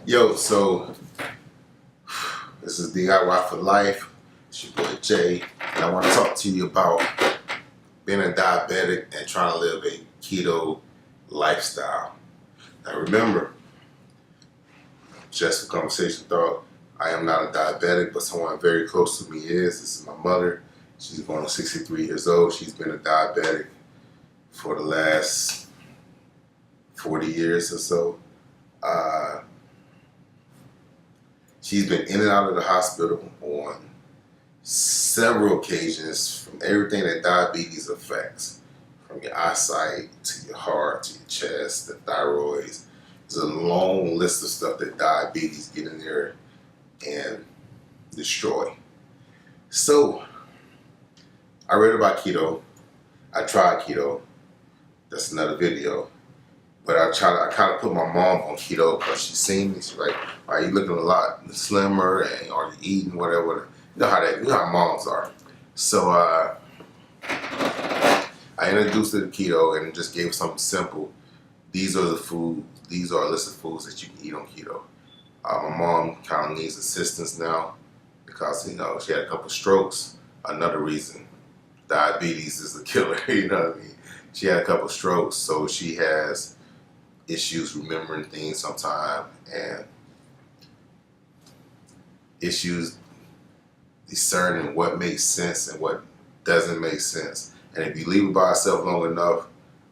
Yo, so this is DIY for Life. It's your boy Jay, and I want to talk to you about being a diabetic and trying to live a keto lifestyle. Now remember, just for conversation thought, I am not a diabetic, but someone very close to me is. This is my mother. She's going on 63 years old. She's been a diabetic for the last 40 years or so. She's been in and out of the hospital on several occasions from everything that diabetes affects, from your eyesight to your heart to your chest, the thyroid. There's a long list of stuff that diabetes get in there and destroy. So I read about keto. I tried keto. That's another video. But I kind of put my mom on keto because she seen me. She's like, "Are you looking a lot slimmer? And are you eating whatever?" You know how moms are. So I introduced her to keto and just gave her something simple. These are a list of foods that you can eat on keto. My mom kind of needs assistance now because she had a couple strokes. Another reason, diabetes is a killer. You know what I mean? She had a couple strokes, so she has issues remembering things sometimes, and issues discerning what makes sense and what doesn't make sense. And if you leave it by itself long enough,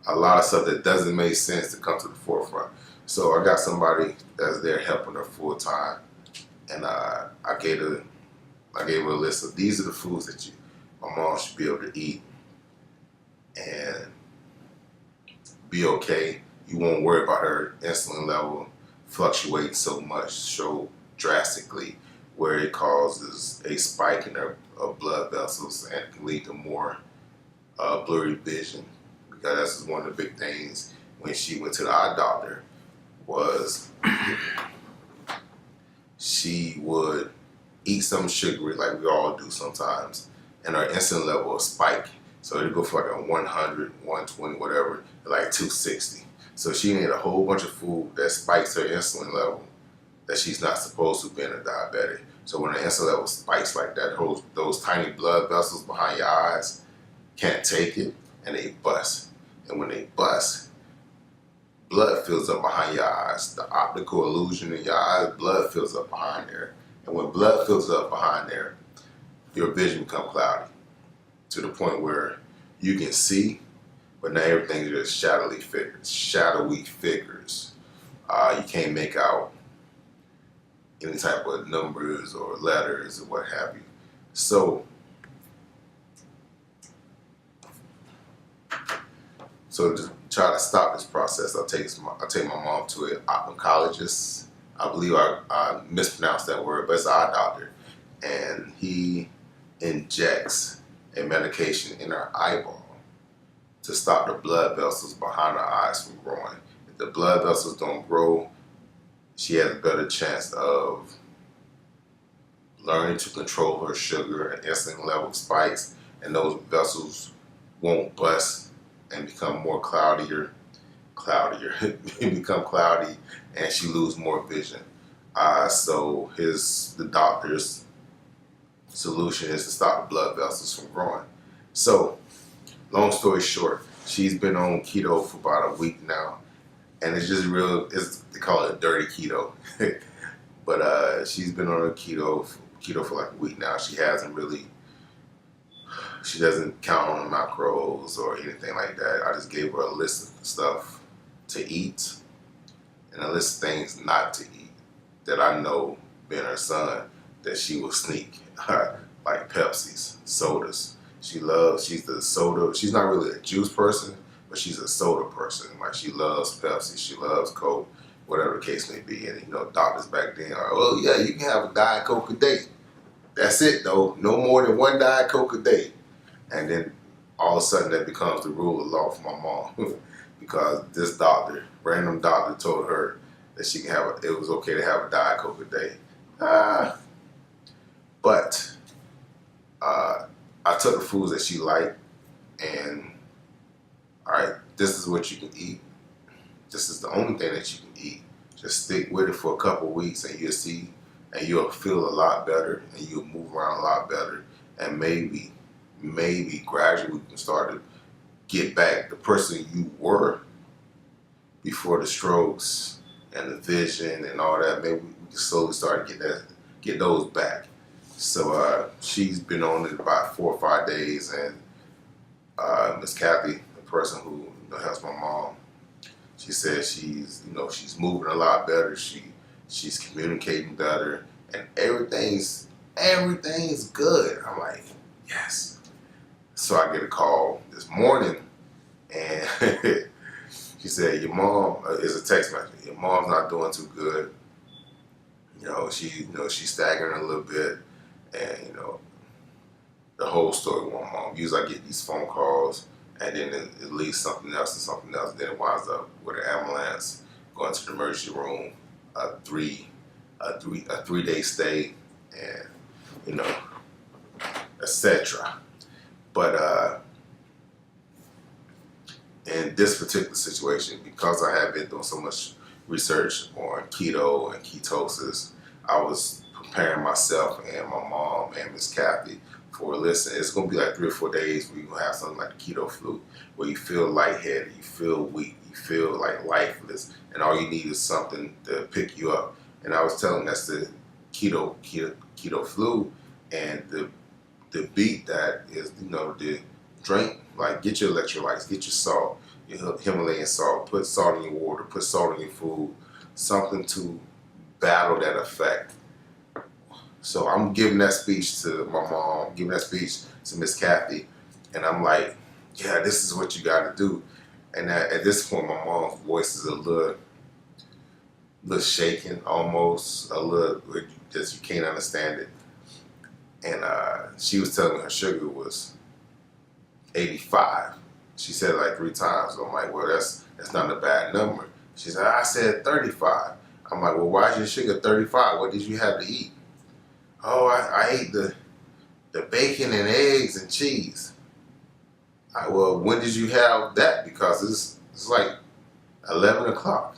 a lot of stuff that doesn't make sense to come to the forefront. So I got somebody that's there helping her full time, and I gave her a list of these are the foods that my mom should be able to eat and be okay. You won't worry about her insulin level fluctuating so drastically, where it causes a spike in her blood vessels and can lead to more blurry vision. Because that's one of the big things when she went to the eye doctor was she would eat something sugary like we all do sometimes, and her insulin level will spike. So it'll go for like a 100, 120, whatever, like 260. So she ate a whole bunch of food that spikes her insulin level that she's not supposed to be in a diabetic. So when the insulin level spikes like that, those tiny blood vessels behind your eyes can't take it and they bust. And when they bust, blood fills up behind your eyes. The optical illusion in your eyes, blood fills up behind there. And when blood fills up behind there, your vision becomes cloudy to the point where you can see, but now everything's just shadowy figures. You can't make out any type of numbers or letters or what have you. So to try to stop this process, I take my mom to an ophthalmologist. I believe I mispronounced that word, but it's an eye doctor, and he injects a medication in her eyeball to stop the blood vessels behind her eyes from growing. If the blood vessels don't grow, she has a better chance of learning to control her sugar and insulin level spikes, and those vessels won't bust and become more cloudier, become cloudy, and she lose more vision. So the doctor's solution is to stop the blood vessels from growing. So long story short, she's been on keto for about a week now, and it's just they call it a dirty keto. But she's been on a keto for like a week now. She doesn't count on macros or anything like that. I just gave her a list of stuff to eat and a list of things not to eat that I know, being her son, that she will sneak, like Pepsis, sodas. She's the soda. She's not really a juice person, but she's a soda person. Like, she loves Pepsi, she loves Coke, whatever the case may be. And doctors back then are, well, yeah, you can have a Diet Coke a day. That's it though. No more than one Diet Coke a day. And then all of a sudden that becomes the rule of law for my mom because this random doctor told her that it was okay to have a Diet Coke a day. But I took the foods that she liked, and all right, this is what you can eat. This is the only thing that you can eat. Just stick with it for a couple of weeks, and you'll see, and you'll feel a lot better, and you'll move around a lot better, and maybe gradually you can start to get back the person you were before the strokes and the vision and all that. Maybe we can slowly start to get those back. So she's been on it about 4 or 5 days, and Miss Kathy, the person who helps my mom, she says she's moving a lot better. She's communicating better, and everything's good. I'm like, yes. So I get a call this morning, and she said, "Your mom," is a text message. "Your mom's not doing too good. She's staggering a little bit, and the whole story with my mom." Usually I get these phone calls, and then it leads something else and something else. Then it winds up with an ambulance, going to the emergency room, a 3-day stay, and etc. But in this particular situation, because I have been doing so much research on keto and ketosis, I was preparing myself and my mom and Miss Kathy for, listen, it's going to be like 3 or 4 days where you're going to have something like the keto flu, where you feel lightheaded, you feel weak, you feel like lifeless, and all you need is something to pick you up. And I was telling them that's the keto flu, and the beat that is, the drink, like get your electrolytes, get your salt, your Himalayan salt, put salt in your water, put salt in your food, something to battle that effect. So I'm giving that speech to my mom, giving that speech to Miss Kathy, and I'm like, yeah, this is what you got to do. And at this point, my mom's voice is a little shaken, almost a little, just you can't understand it. And she was telling me her sugar was 85. She said it like 3 times. So I'm like, well, that's not a bad number. She said, I said 35. I'm like, well, why is your sugar 35? What did you have to eat? Oh, I ate the bacon and eggs and cheese. Well, when did you have that? Because it's like 11 o'clock.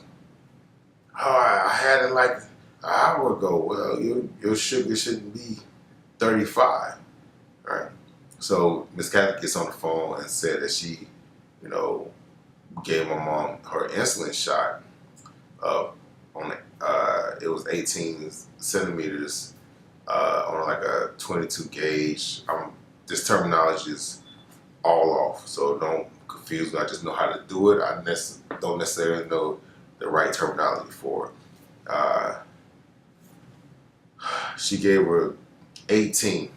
Oh, I had it like an hour ago. Well, your sugar shouldn't be 35, right? So Miss Kathy gets on the phone and said that she, gave my mom her insulin shot it was 18 centimeters on like a 22 gauge. This terminology is all off, so don't confuse me. I just know how to do it. I don't necessarily know the right terminology for it. She gave her 18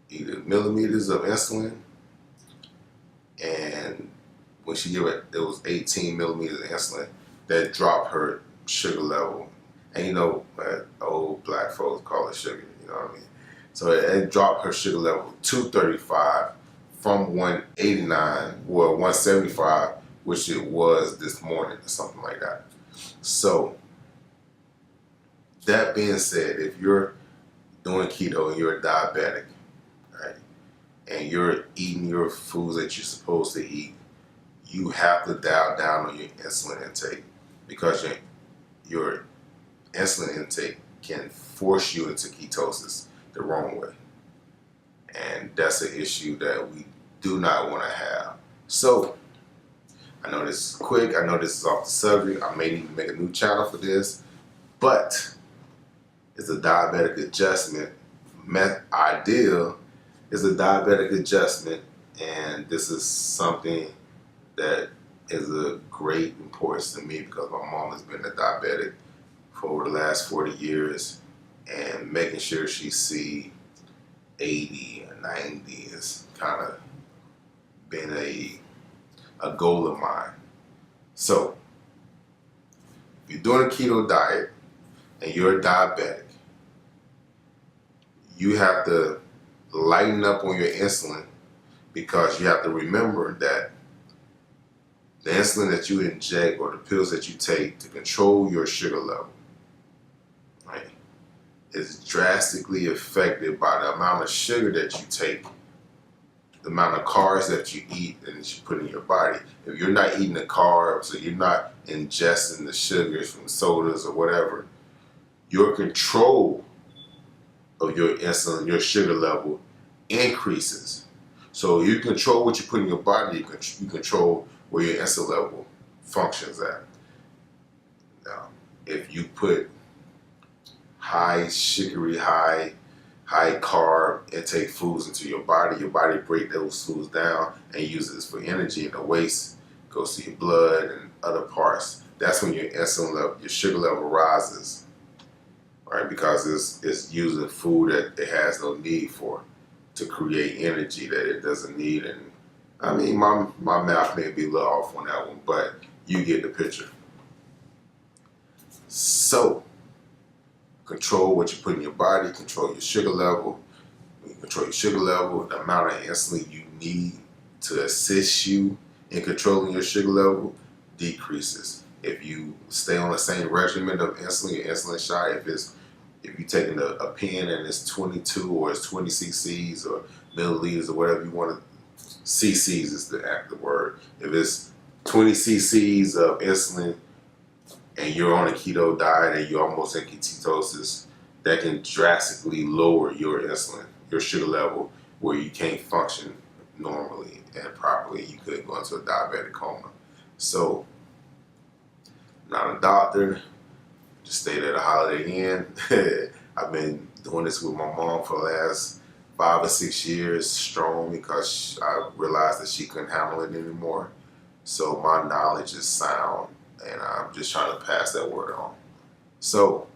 either millimeters of insulin, and when she gave it was 18 millimeters of insulin that dropped her sugar level. And old black folks call it sugar, you know what I mean? So it dropped her sugar level to 235 from 189 or 175, which it was this morning or something like that. So that being said, if you're doing keto and you're a diabetic, right, and you're eating your foods that you're supposed to eat, you have to dial down on your insulin intake, because your insulin intake can force you into ketosis the wrong way. And that's an issue that we do not want to have. So I know this is quick. I know this is off the subject. I may need to make a new channel for this, but it's a diabetic adjustment. Ideal is a diabetic adjustment, and this is something that is a great importance to me because my mom has been a diabetic for over the last 40 years, and making sure she see 80 or 90 is kind of been a goal of mine. So if you're doing a keto diet and you're a diabetic, you have to lighten up on your insulin, because you have to remember that the insulin that you inject or the pills that you take to control your sugar level, right, is drastically affected by the amount of sugar that you take the amount of carbs that you eat and that you put in your body. If you're not eating the carbs, or you're not ingesting the sugars from sodas or whatever, your control of your insulin, your sugar level increases. So you control what you put in your body, you control where your insulin level functions at. Now, if you put high sugary, high carb intake foods into your body break those foods down and uses it for energy, and the waste goes to your blood and other parts. That's when your insulin level, your sugar level rises, right? Because it's using food that it has no need for to create energy that it doesn't need. And I mean, my math may be a little off on that one, but you get the picture. So, control what you put in your body, control your sugar level. When you control your sugar level, the amount of insulin you need to assist you in controlling your sugar level decreases. If you stay on the same regimen of insulin, your insulin shot, if you're taking a pen and it's 22 or it's 20 cc's or milliliters or whatever you want to, cc's is the active word. If it's 20 cc's of insulin and you're on a keto diet and you're almost in ketosis, that can drastically lower your insulin, your sugar level, where you can't function normally and properly. You could go into a diabetic coma. So, not a doctor, just stayed at a Holiday Inn. I've been doing this with my mom for the last 5 or 6 years strong, because I realized that she couldn't handle it anymore. So my knowledge is sound, and I'm just trying to pass that word on. So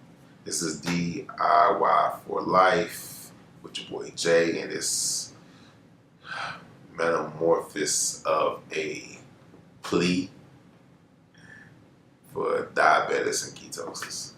this is DIY for Life with your boy Jay, and this metamorphosis of a plea for diabetes and ketosis.